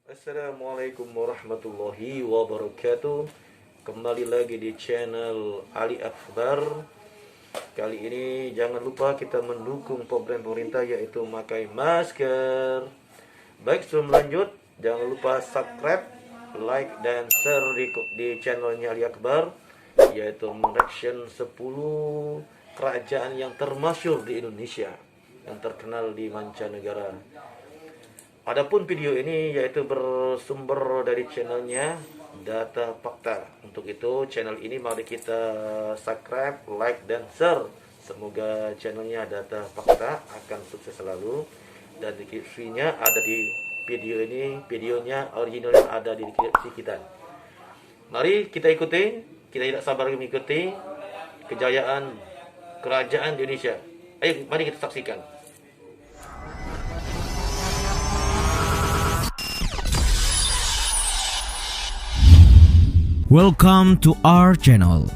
Assalamualaikum warahmatullahi wabarakatuh. Kembali lagi di channel Ali Akbar. Kali ini jangan lupa kita mendukung program pemerintah yaitu memakai masker. Baik, sebelum lanjut jangan lupa subscribe, like dan share di channelnya Ali Akbar, yaitu mereaction 10 kerajaan yang termasyhur di Indonesia, yang terkenal di mancanegara. Adapun video ini yaitu bersumber dari channelnya Data Fakta. Untuk itu channel ini mari kita subscribe, like dan share. Semoga channelnya Data Fakta akan sukses selalu. Dan deskripsinya ada di video ini, videonya originalnya ada di deskripsi kita. Mari kita ikuti, kita tidak sabar mengikuti kejayaan kerajaan Indonesia. Ayo mari kita saksikan. Welcome to our channel.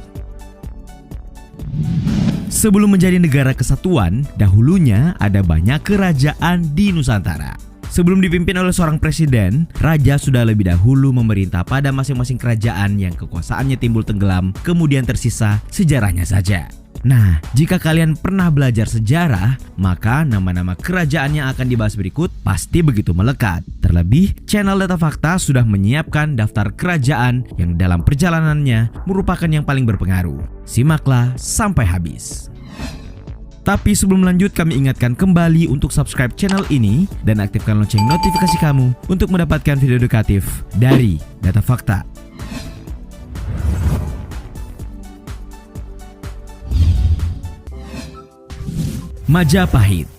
Sebelum menjadi negara kesatuan, dahulunya ada banyak kerajaan di Nusantara. Sebelum dipimpin oleh seorang presiden, raja sudah lebih dahulu memerintah pada masing-masing kerajaan yang kekuasaannya timbul tenggelam, kemudian tersisa sejarahnya saja. Nah, jika kalian pernah belajar sejarah, maka nama-nama kerajaan yang akan dibahas berikut pasti begitu melekat. Terlebih, channel Data Fakta sudah menyiapkan daftar kerajaan yang dalam perjalanannya merupakan yang paling berpengaruh. Simaklah sampai habis. Tapi sebelum lanjut, kami ingatkan kembali untuk subscribe channel ini dan aktifkan lonceng notifikasi kamu untuk mendapatkan video edukatif dari Data Fakta. Majapahit.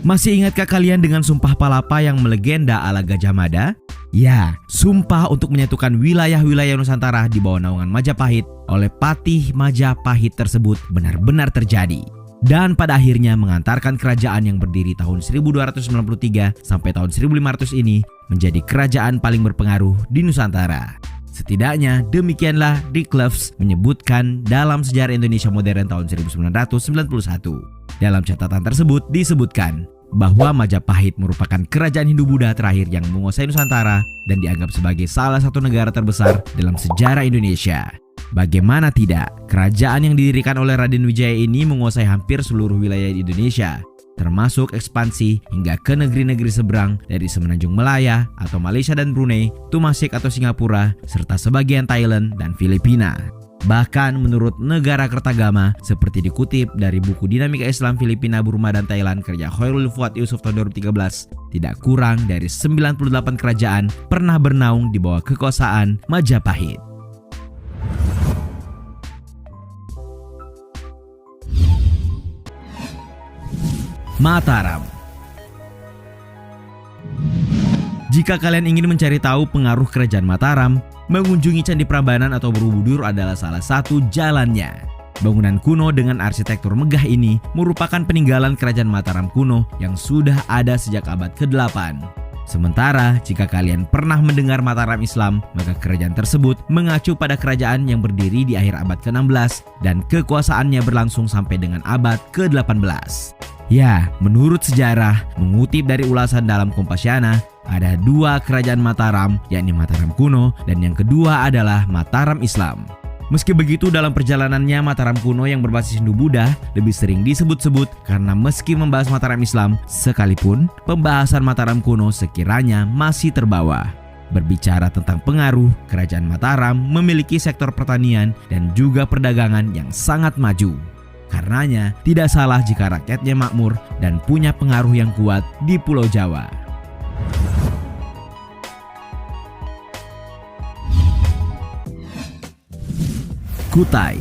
Masih ingatkah kalian dengan Sumpah Palapa yang melegenda ala Gajah Mada? Ya, sumpah untuk menyatukan wilayah-wilayah Nusantara di bawah naungan Majapahit oleh Patih Majapahit tersebut benar-benar terjadi. Dan pada akhirnya mengantarkan kerajaan yang berdiri tahun 1293 sampai tahun 1500 ini menjadi kerajaan paling berpengaruh di Nusantara. Setidaknya demikianlah Dick Loves menyebutkan dalam Sejarah Indonesia Modern tahun 1991. Dalam catatan tersebut disebutkan bahwa Majapahit merupakan kerajaan Hindu-Buddha terakhir yang menguasai Nusantara dan dianggap sebagai salah satu negara terbesar dalam sejarah Indonesia. Bagaimana tidak, kerajaan yang didirikan oleh Raden Wijaya ini menguasai hampir seluruh wilayah di Indonesia, termasuk ekspansi hingga ke negeri-negeri seberang dari Semenanjung Malaya atau Malaysia dan Brunei, Tumasik atau Singapura, serta sebagian Thailand dan Filipina. Bahkan menurut Negara Kertagama, seperti dikutip dari buku Dinamika Islam Filipina, Burma dan Thailand karya Khairul Fuad Yusuf tahun 2013, tidak kurang dari 98 kerajaan pernah bernaung di bawah kekuasaan Majapahit. Mataram. Jika kalian ingin mencari tahu pengaruh kerajaan Mataram, mengunjungi Candi Prambanan atau Borobudur adalah salah satu jalannya. Bangunan kuno dengan arsitektur megah ini merupakan peninggalan kerajaan Mataram kuno yang sudah ada sejak abad ke-8. Sementara jika kalian pernah mendengar Mataram Islam, maka kerajaan tersebut mengacu pada kerajaan yang berdiri di akhir abad ke-16 dan kekuasaannya berlangsung sampai dengan abad ke-18. Ya, menurut sejarah, mengutip dari ulasan dalam Kompasiana, ada dua kerajaan Mataram, yakni Mataram kuno dan yang kedua adalah Mataram Islam. Meski begitu, dalam perjalanannya Mataram kuno yang berbasis Hindu-Buddha lebih sering disebut-sebut karena meski membahas Mataram Islam, sekalipun pembahasan Mataram kuno sekiranya masih terbawa. Berbicara tentang pengaruh, kerajaan Mataram memiliki sektor pertanian dan juga perdagangan yang sangat maju. Karenanya, tidak salah jika rakyatnya makmur dan punya pengaruh yang kuat di Pulau Jawa. Kutai.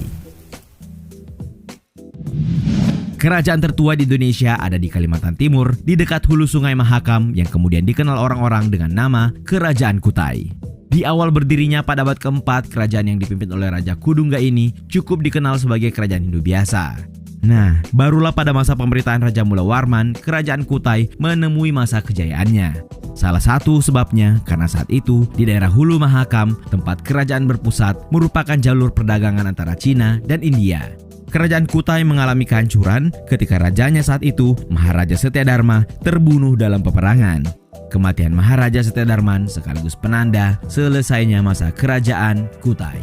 Kerajaan tertua di Indonesia ada di Kalimantan Timur, di dekat hulu Sungai Mahakam yang kemudian dikenal orang-orang dengan nama Kerajaan Kutai. Di awal berdirinya pada abad keempat, kerajaan yang dipimpin oleh Raja Kudungga ini cukup dikenal sebagai kerajaan Hindu biasa. Nah, barulah pada masa pemerintahan Raja Mula Warman, kerajaan Kutai menemui masa kejayaannya. Salah satu sebabnya karena saat itu di daerah Hulu Mahakam, tempat kerajaan berpusat, merupakan jalur perdagangan antara Cina dan India. Kerajaan Kutai mengalami kehancuran ketika rajanya saat itu, Maharaja Setyadarma, terbunuh dalam peperangan. Kematian Maharaja Setyadarman sekaligus penanda selesainya masa kerajaan Kutai.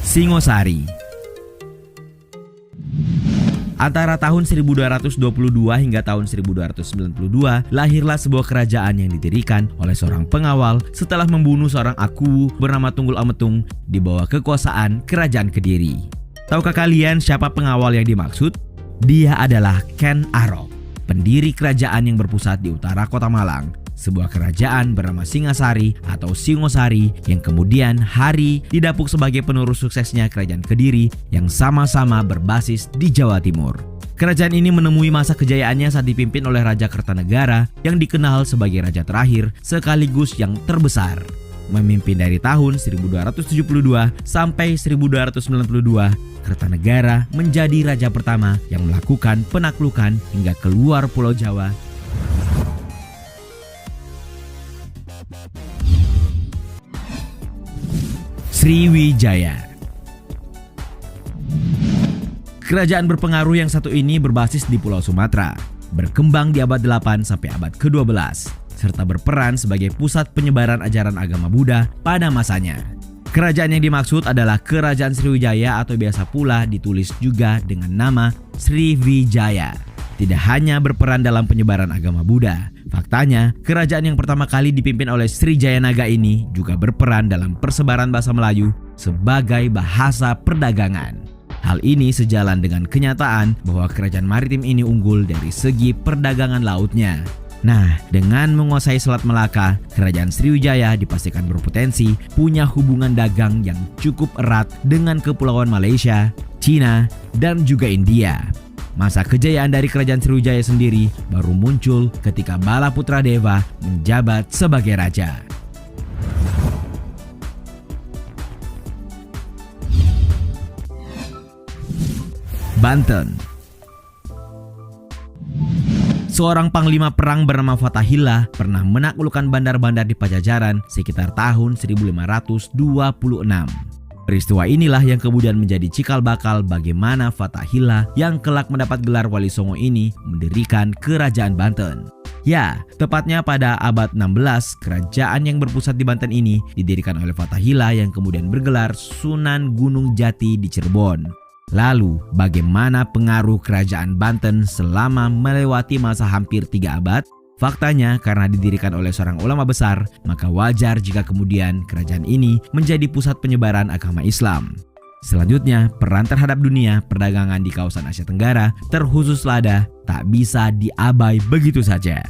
Singosari. Antara tahun 1222 hingga tahun 1292, lahirlah sebuah kerajaan yang didirikan oleh seorang pengawal setelah membunuh seorang aku bernama Tunggul Ametung di bawah kekuasaan Kerajaan Kediri. Tahukah kalian siapa pengawal yang dimaksud? Dia adalah Ken Arok, pendiri kerajaan yang berpusat di utara kota Malang, sebuah kerajaan bernama Singasari atau Singosari yang kemudian hari didapuk sebagai penerus suksesnya Kerajaan Kediri yang sama-sama berbasis di Jawa Timur. Kerajaan ini menemui masa kejayaannya saat dipimpin oleh Raja Kertanegara yang dikenal sebagai raja terakhir sekaligus yang terbesar. Memimpin dari tahun 1272 sampai 1292, Kertanegara menjadi raja pertama yang melakukan penaklukan hingga keluar Pulau Jawa. Sriwijaya. Kerajaan berpengaruh yang satu ini berbasis di Pulau Sumatera, berkembang di abad 8 sampai abad ke-12, serta berperan sebagai pusat penyebaran ajaran agama Buddha pada masanya. Kerajaan yang dimaksud adalah Kerajaan Sriwijaya atau biasa pula ditulis juga dengan nama Sriwijaya. Tidak hanya berperan dalam penyebaran agama Buddha, faktanya kerajaan yang pertama kali dipimpin oleh Srijaya Naga ini juga berperan dalam persebaran bahasa Melayu sebagai bahasa perdagangan. Hal ini sejalan dengan kenyataan bahwa kerajaan maritim ini unggul dari segi perdagangan lautnya. Nah, dengan menguasai Selat Melaka, kerajaan Sriwijaya dipastikan berpotensi punya hubungan dagang yang cukup erat dengan kepulauan Malaysia, Cina, dan juga India. Masa kejayaan dari kerajaan Sriwijaya sendiri baru muncul ketika Bala Putra Dewa menjabat sebagai raja. Banten. Seorang panglima perang bernama Fathahillah pernah menaklukkan bandar-bandar di Pajajaran sekitar tahun 1526. Peristiwa inilah yang kemudian menjadi cikal bakal bagaimana Fathahillah yang kelak mendapat gelar Wali Songo ini mendirikan Kerajaan Banten. Ya, tepatnya pada abad 16, kerajaan yang berpusat di Banten ini didirikan oleh Fathahillah yang kemudian bergelar Sunan Gunung Jati di Cirebon. Lalu, bagaimana pengaruh Kerajaan Banten selama melewati masa hampir 3 abad? Faktanya, karena didirikan oleh seorang ulama besar, maka wajar jika kemudian kerajaan ini menjadi pusat penyebaran agama Islam. Selanjutnya, peran terhadap dunia perdagangan di kawasan Asia Tenggara, terkhusus lada, tak bisa diabai begitu saja.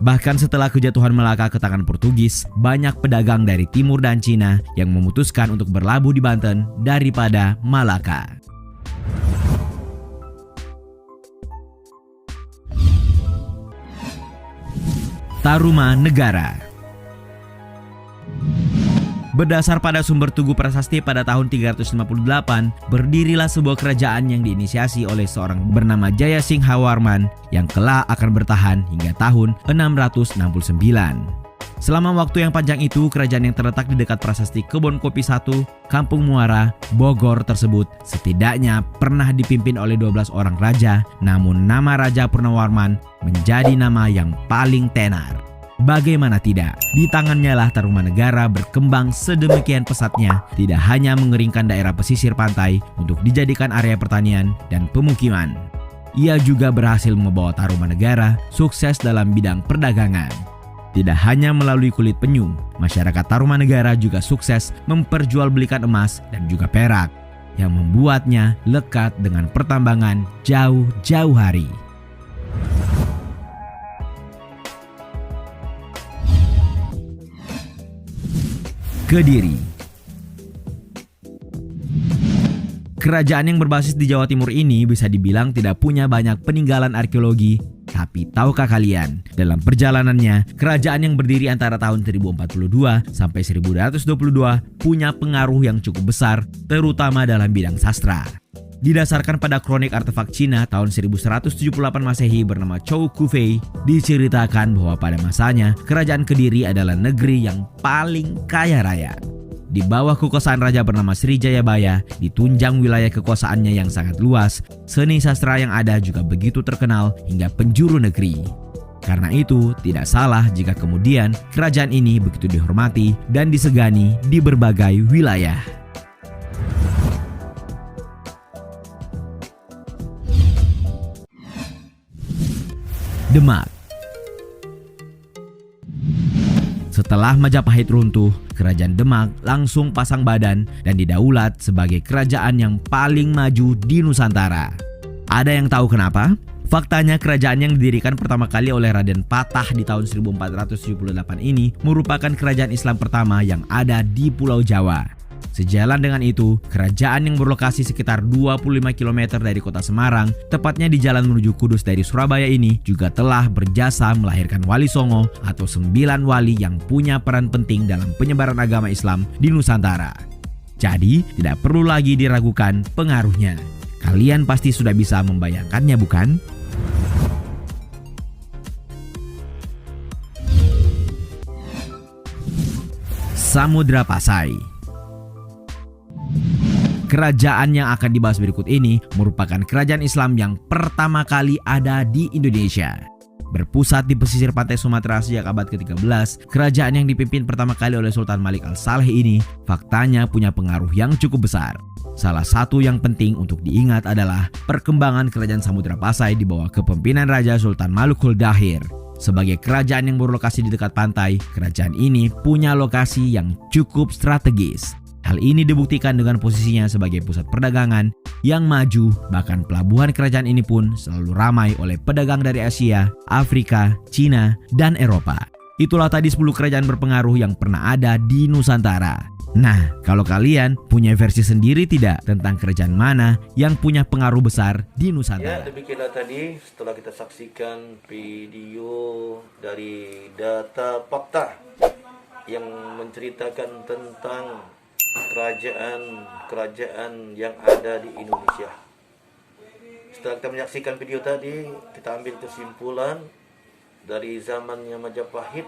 Bahkan setelah kejatuhan Melaka ke tangan Portugis, banyak pedagang dari Timur dan Cina yang memutuskan untuk berlabuh di Banten daripada Malaka. Tarumanegara. Berdasar pada sumber Tugu Prasasti pada tahun 358, berdirilah sebuah kerajaan yang diinisiasi oleh seorang bernama Jaya Singha Warman yang kelak akan bertahan hingga tahun 669. Selama waktu yang panjang itu, kerajaan yang terletak di dekat Prasasti Kebon Kopi 1, Kampung Muara, Bogor tersebut setidaknya pernah dipimpin oleh 12 orang raja, namun nama Raja Purnawarman menjadi nama yang paling tenar. Bagaimana tidak, di tangannya lah Tarumanegara berkembang sedemikian pesatnya, tidak hanya mengeringkan daerah pesisir pantai untuk dijadikan area pertanian dan pemukiman. Ia juga berhasil membawa Tarumanegara sukses dalam bidang perdagangan. Tidak hanya melalui kulit penyu, masyarakat Tarumanegara juga sukses memperjualbelikan emas dan juga perak, yang membuatnya lekat dengan pertambangan jauh-jauh hari. Kediri. Kerajaan yang berbasis di Jawa Timur ini bisa dibilang tidak punya banyak peninggalan arkeologi, Tapi tahukah kalian, dalam perjalanannya, kerajaan yang berdiri antara tahun 1042 sampai 1222 punya pengaruh yang cukup besar, terutama dalam bidang sastra. Didasarkan pada kronik artefak Cina tahun 1178 Masehi bernama Chou Kufei, diceritakan bahwa pada masanya, kerajaan Kediri adalah negeri yang paling kaya raya. Di bawah kekuasaan raja bernama Sri Jayabaya, ditunjang wilayah kekuasaannya yang sangat luas, seni sastra yang ada juga begitu terkenal hingga penjuru negeri. Karena itu, tidak salah jika kemudian kerajaan ini begitu dihormati dan disegani di berbagai wilayah. Demak. Setelah Majapahit runtuh, kerajaan Demak langsung pasang badan dan didaulat sebagai kerajaan yang paling maju di Nusantara. Ada yang tahu kenapa? Faktanya kerajaan yang didirikan pertama kali oleh Raden Patah di tahun 1478 ini merupakan kerajaan Islam pertama yang ada di Pulau Jawa. Sejalan dengan itu, kerajaan yang berlokasi sekitar 25 km dari kota Semarang, tepatnya di jalan menuju Kudus dari Surabaya ini, juga telah berjasa melahirkan Wali Songo atau 9 wali yang punya peran penting dalam penyebaran agama Islam di Nusantara. Jadi, tidak perlu lagi diragukan pengaruhnya. Kalian pasti sudah bisa membayangkannya, bukan? Samudra Pasai. Kerajaan yang akan dibahas berikut ini merupakan kerajaan Islam yang pertama kali ada di Indonesia. Berpusat di pesisir pantai Sumatera sejak abad ke-13, kerajaan yang dipimpin pertama kali oleh Sultan Malik Al-Saleh ini faktanya punya pengaruh yang cukup besar. Salah satu yang penting untuk diingat adalah perkembangan kerajaan Samudra Pasai di bawah kepemimpinan Raja Sultan Malukul Dahir. Sebagai kerajaan yang berlokasi di dekat pantai, kerajaan ini punya lokasi yang cukup strategis. Hal ini dibuktikan dengan posisinya sebagai pusat perdagangan yang maju, bahkan pelabuhan kerajaan ini pun selalu ramai oleh pedagang dari Asia, Afrika, Cina, dan Eropa. Itulah tadi 10 kerajaan berpengaruh yang pernah ada di Nusantara. Nah, kalau kalian punya versi sendiri tidak tentang kerajaan mana yang punya pengaruh besar di Nusantara? Ya, demikianlah tadi setelah kita saksikan video dari data fakta yang menceritakan tentang kerajaan yang ada di Indonesia. Setelah kita menyaksikan video tadi, kita ambil kesimpulan dari zamannya Majapahit,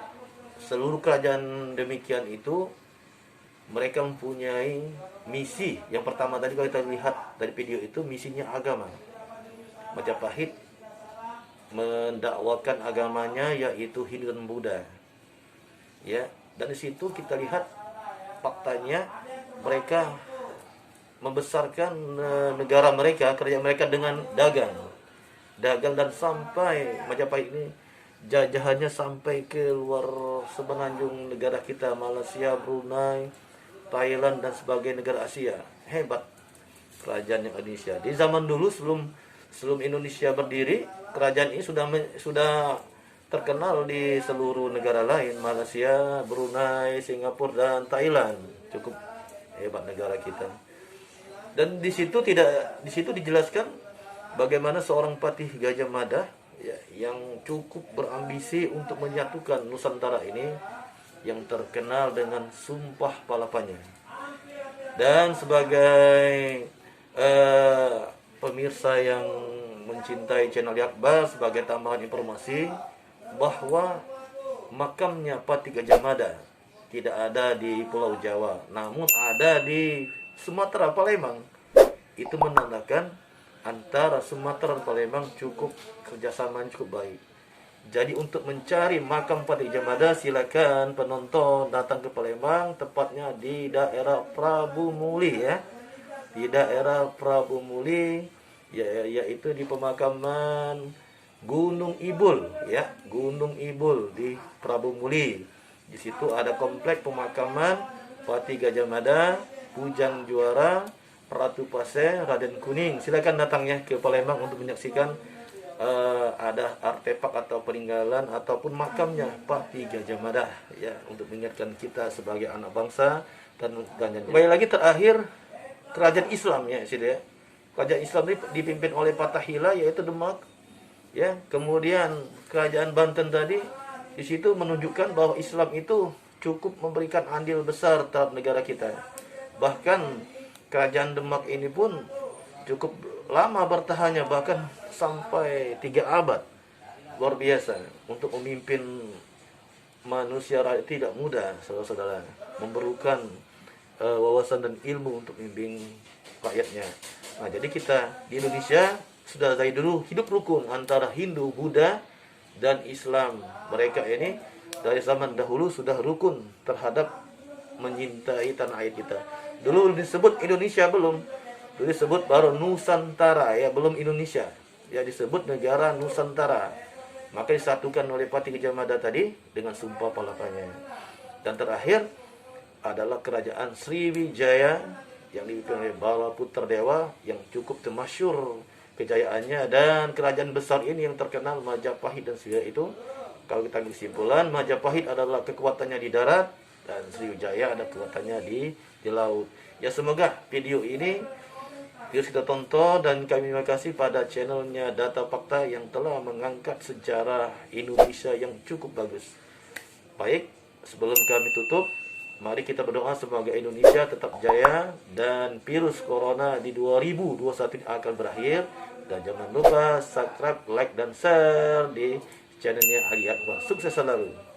seluruh kerajaan demikian itu mereka mempunyai misi. Yang pertama tadi kalau kita lihat dari video itu, misinya agama. Majapahit mendakwakan agamanya yaitu Hindu dan Buddha. Ya, dan di situ kita lihat faktanya mereka membesarkan negara mereka, kerajaan mereka dengan dagang dan sampai Majapahit ini jajahannya sampai ke luar semenanjung negara kita, Malaysia, Brunei, Thailand dan sebagai negara Asia. Hebat kerajaan yang Indonesia. Di zaman dulu sebelum Indonesia berdiri, kerajaan ini sudah terkenal di seluruh negara lain, Malaysia, Brunei, Singapura dan Thailand. Cukup hebat negara kita. Dan di situ dijelaskan bagaimana seorang Patih Gajah Mada ya, yang cukup berambisi untuk menyatukan Nusantara ini yang terkenal dengan Sumpah Palapanya. Dan sebagai pemirsa yang mencintai channel Akbar, sebagai tambahan informasi bahwa makamnya Patih Gajah Mada tidak ada di Pulau Jawa, namun ada di Sumatera, Palembang. Itu menandakan antara Sumatera dan Palembang cukup kerjasama cukup baik. Jadi untuk mencari makam Patih Gajah Mada, silakan penonton datang ke Palembang, tepatnya di daerah Prabu Muli ya. Di daerah Prabu Muli yaitu di pemakaman Gunung Ibul ya, Gunung Ibul di Prabu Muli. Di situ ada komplek pemakaman Patih Gajah Mada, Pujang Juara, Ratu Paseh, Raden Kuning. Silakan datangnya ke Palembang untuk menyaksikan ada artefak atau peninggalan ataupun makamnya Patih Gajah Mada ya, untuk mengingatkan kita sebagai anak bangsa dan kembali lagi terakhir kerajaan Islam ya, kerajaan Islam ini dipimpin oleh Fatahillah yaitu Demak. Ya, kemudian kerajaan Banten tadi di situ menunjukkan bahwa Islam itu cukup memberikan andil besar terhadap negara kita. Bahkan kerajaan Demak ini pun cukup lama bertahannya, bahkan sampai 3 abad. Luar biasa untuk memimpin manusia rakyat tidak mudah, saudara-saudara. Memerlukan wawasan dan ilmu untuk memimpin rakyatnya. Nah, jadi kita di Indonesia sudah dari dulu hidup rukun antara Hindu, Buddha, dan Islam. Mereka ini dari zaman dahulu sudah rukun terhadap menyintai tanah air kita. Dulu disebut Indonesia belum. Dulu disebut baru Nusantara, ya, belum Indonesia. Ya, disebut negara Nusantara. Maka disatukan oleh Patih Gajah Mada tadi dengan Sumpah Palapanya. Dan terakhir adalah kerajaan Sriwijaya yang dipimpin oleh Bala Putra Dewa yang cukup termasyur kejayaannya. Dan kerajaan besar ini yang terkenal Majapahit dan Sriwijaya itu, kalau kita ambil kesimpulan, Majapahit adalah kekuatannya di darat dan Sriwijaya ada kekuatannya di laut. Ya, semoga video ini kita tonton, dan kami terima kasih pada channelnya Data Fakta yang telah mengangkat sejarah Indonesia yang cukup bagus. Baik, sebelum kami tutup, mari kita berdoa semoga Indonesia tetap jaya dan virus corona di 2021 akan berakhir. Dan jangan lupa subscribe, like, dan share di channelnya Ali Akbar. Sukses selalu.